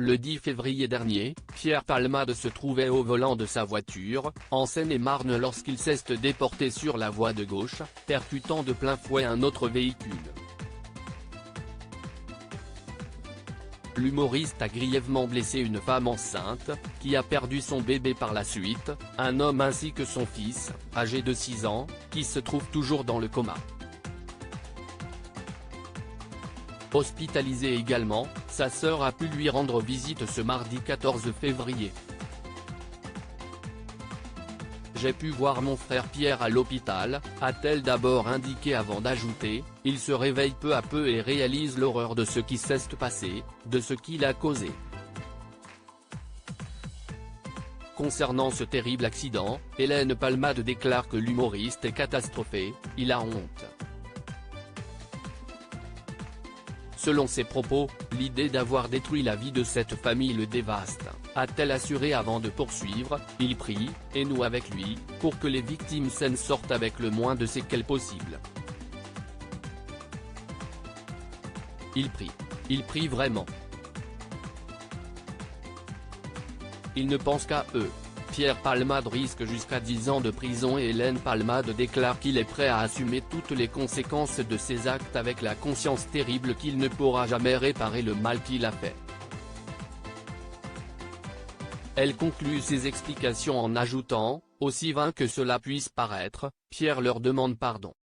Le 10 février dernier, Pierre Palmade se trouvait au volant de sa voiture, en Seine-et-Marne lorsqu'il s'est déporté sur la voie de gauche, percutant de plein fouet un autre véhicule. L'humoriste a grièvement blessé une femme enceinte, qui a perdu son bébé par la suite, un homme ainsi que son fils, âgé de 6 ans, qui se trouve toujours dans le coma. Hospitalisé également, sa sœur a pu lui rendre visite ce mardi 14 février. J'ai pu voir mon frère Pierre à l'hôpital, a-t-elle d'abord indiqué avant d'ajouter, il se réveille peu à peu et réalise l'horreur de ce qui s'est passé, de ce qu'il a causé. Concernant ce terrible accident, Hélène Palmade déclare que l'humoriste est catastrophé, il a honte. Selon ses propos, l'idée d'avoir détruit la vie de cette famille le dévaste, a-t-elle assuré avant de poursuivre, il prie, et nous avec lui, pour que les victimes saines sortent avec le moins de séquelles possible. Il prie vraiment. Il ne pense qu'à eux. Pierre Palmade risque jusqu'à 10 ans de prison et Hélène Palmade déclare qu'il est prêt à assumer toutes les conséquences de ses actes avec la conscience terrible qu'il ne pourra jamais réparer le mal qu'il a fait. Elle conclut ses explications en ajoutant, aussi vain que cela puisse paraître, Pierre leur demande pardon.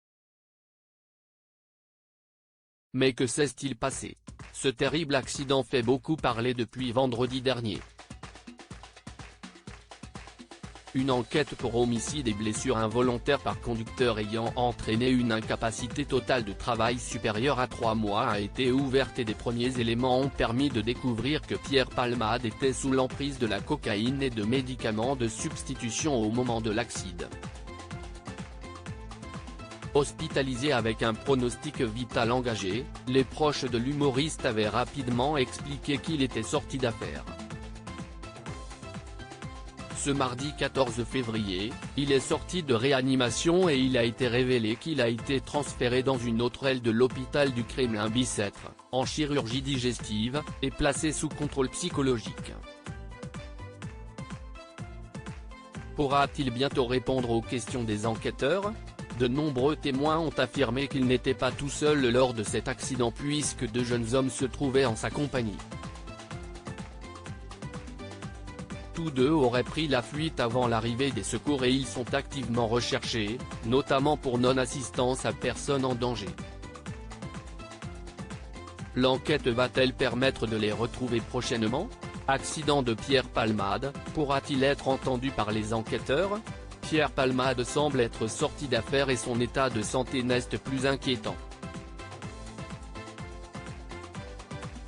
Mais que s'est-il passé? Ce terrible accident fait beaucoup parler depuis vendredi dernier. Une enquête pour homicide et blessure involontaire par conducteur ayant entraîné une incapacité totale de travail supérieure à 3 mois a été ouverte et des premiers éléments ont permis de découvrir que Pierre Palmade était sous l'emprise de la cocaïne et de médicaments de substitution au moment de l'accident. Hospitalisé avec un pronostic vital engagé, les proches de l'humoriste avaient rapidement expliqué qu'il était sorti d'affaire. Ce mardi 14 février, il est sorti de réanimation et il a été révélé qu'il a été transféré dans une autre aile de l'hôpital du Kremlin-Bicêtre, en chirurgie digestive, et placé sous contrôle psychologique. Pourra-t-il bientôt répondre aux questions des enquêteurs? De nombreux témoins ont affirmé qu'il n'était pas tout seul lors de cet accident puisque 2 jeunes hommes se trouvaient en sa compagnie. Tous 2 auraient pris la fuite avant l'arrivée des secours et ils sont activement recherchés, notamment pour non-assistance à personne en danger. L'enquête va-t-elle permettre de les retrouver prochainement? Accident de Pierre Palmade, pourra-t-il être entendu par les enquêteurs? Pierre Palmade semble être sorti d'affaire et son état de santé n'est plus inquiétant.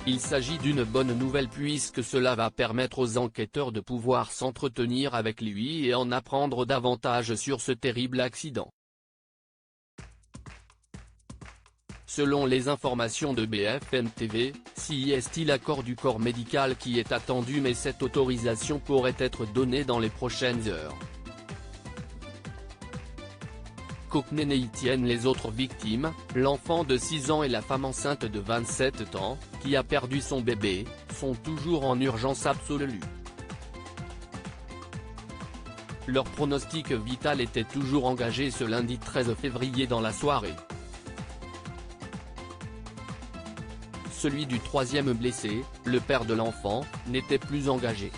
Il s'agit d'une bonne nouvelle puisque cela va permettre aux enquêteurs de pouvoir s'entretenir avec lui et en apprendre davantage sur ce terrible accident. Selon les informations de BFM TV, si est l'accord du corps médical qui est attendu mais cette autorisation pourrait être donnée dans les prochaines heures. Qu'aucun y tienne les autres victimes, l'enfant de 6 ans et la femme enceinte de 27 ans, qui a perdu son bébé, sont toujours en urgence absolue. Leur pronostic vital était toujours engagé ce lundi 13 février dans la soirée. Celui du 3e blessé, le père de l'enfant, n'était plus engagé.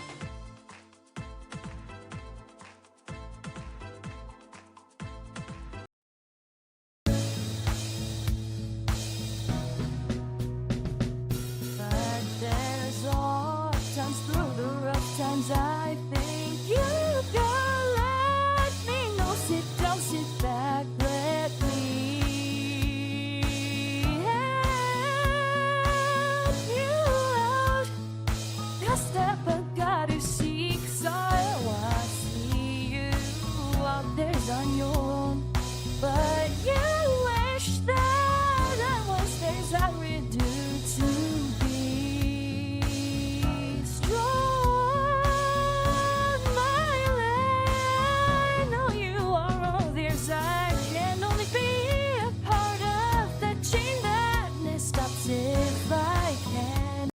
I think you can let me know. Sit down, sit back, let me help you out. The step I gotta seek, so I see you out there's on your own. But you wish that I was theirs, I would do to be strong. I can only be a part of the chain that stops it.